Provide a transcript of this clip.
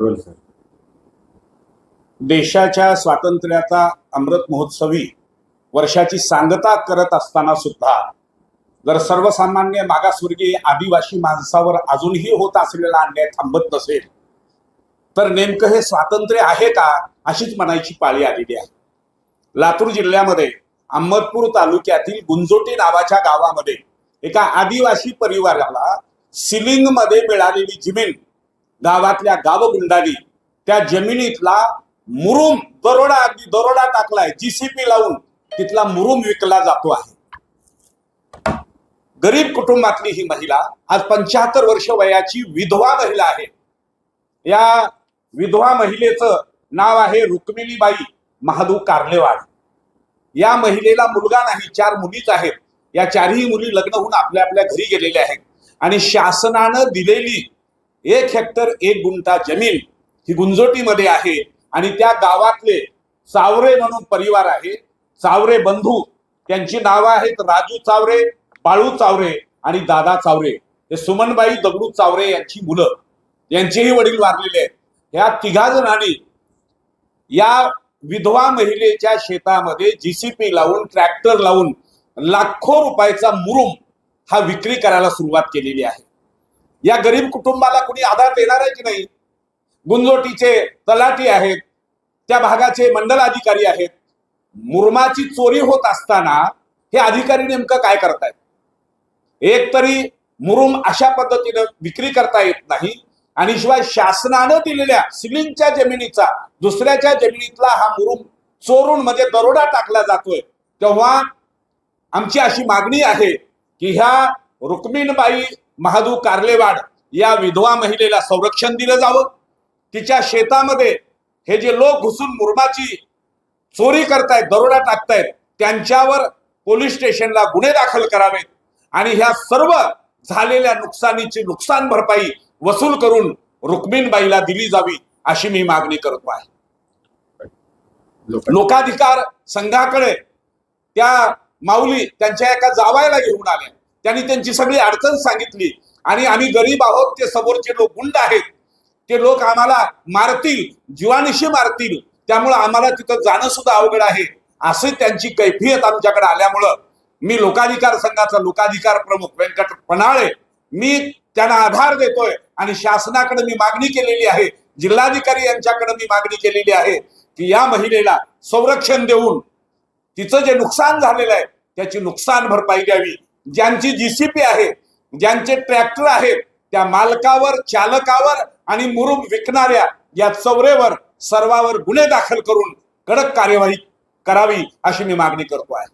बोल सर. देशाच्या स्वातंत्र्याचा अमृत महोत्सवी वर्षाची सांगता करत असताना सुद्धा जर सर्वसामान्य मागासवर्गीय आदिवासी माणसावर अजूनही होत असलेला अन्याय थांबत नसेल तर नेमकं हे स्वातंत्र्य आहे का अशीच म्हणायची पाळी आलेली आहे. लातूर जिल्ह्यामध्ये अहमदपूर तालुक्यातील गुंजोटी नावाच्या गावामध्ये एका आदिवासी परिवाराला सिलिंग मध्ये मिळालेली जमीन गावातल्या गावगुंडांनी त्या जमिनीतला मुरुम दरोडा टाकलाय. जीसीपी लावून तिथला मुरुम विकला जातो आहे. गरीब कुटुंबातली ही महिला आज 75 वर्ष वयाची विधवा महिला आहे. या विधवा महिलेचं नाव आहे रुक्मिणीबाई महादू कारलेवाड. या महिलेला मुलगा नाही, 4 मुलीच आहेत. या 4ही मुली लग्न होऊन आपल्या आपल्या घरी गेलेल्या आहेत आणि शासनानं दिलेली 1 हेक्टर 1 गुंठा जमीन ही गुंजोटीमध्ये आहे आणि त्या गावातले चावरे म्हणून परिवार आहे. चावरे बंधू, त्यांची नावं आहेत राजू चावरे, बाळू चावरे आणि दादा चावरे. हे सुमनबाई दगडू चावरे यांची मुलं, यांचेही वडील वारलेले आहेत. या 3 जणांनी या विधवा महिलेच्या शेतामध्ये जीसीपी लावून ट्रॅक्टर लावून लाखो रुपयाचा मुरुम हा विक्री करायला सुरुवात केलेली आहे. या गरीब कुटुंबाला कुणी आधार देणार आहे की नाही? गुंजोटीचे तलाठी आहेत, त्या भागाचे मंडल अधिकारी आहेत. मुरुमाची चोरी होत असताना हे अधिकारी नेमकं काय करतायत? एक तरी मुरुम अशा पद्धतीने विक्री करता येत नाही आणि शिवाय शासनानं दिलेल्या सिलिंगच्या जमिनीचा दुसऱ्याच्या जमिनीतला हा मुरुम चोरून म्हणजे दरोडा टाकला जातोय. तेव्हा आमची अशी मागणी आहे की ह्या रुक्मिणबाई महादू कारलेवाड या विधवा महिलेला संरक्षण दिलं जावं. तिच्या शेतामध्ये हे जे लोक घुसून मुरुमाची चोरी करतायत, दरोडा टाकतायत, त्यांच्यावर पोलीस स्टेशनला गुन्हे दाखल करावेत आणि ह्या सर्व झालेल्या नुकसानीची नुकसान भरपाई वसूल करून रुक्मिणबाईला दिली जावी अशी मी मागणी करतो आहे. लोकाधिकार संघाकडे त्या माऊली त्यांच्या एका जावायला घेऊन आल्या. त्यांनी त्यांची सगळी अडचण सांगितली आणि आम्ही गरीब आहोत, ते समोरचे लोक गुंड आहेत, ते लोक आम्हाला मारतील, जीवानिशी मारतील, त्यामुळं आम्हाला तिथं जाणं सुद्धा अवघड आहे असे त्यांची कैफियत आमच्याकडे आल्यामुळं मी लोकाधिकार संघाचा लोकाधिकार प्रमुख व्यंकट पनाळे मी त्यांना आधार देतोय आणि शासनाकडे मी मागणी केलेली आहे, जिल्हाधिकारी यांच्याकडे मी मागणी केलेली आहे की या महिलेला संरक्षण देऊन तिचं जे नुकसान झालेलं आहे त्याची नुकसान भरपाई द्यावी. ज्यांची जीसीपी आहे, ज्यांचे ट्रॅक्टर आहेत, त्या मालकावर, चालकावर आणि मुरुम विकणाऱ्या या चौरेवर सर्वावर गुन्हे दाखल करून कडक कार्यवाही करावी अशी मी मागणी करतो आहे.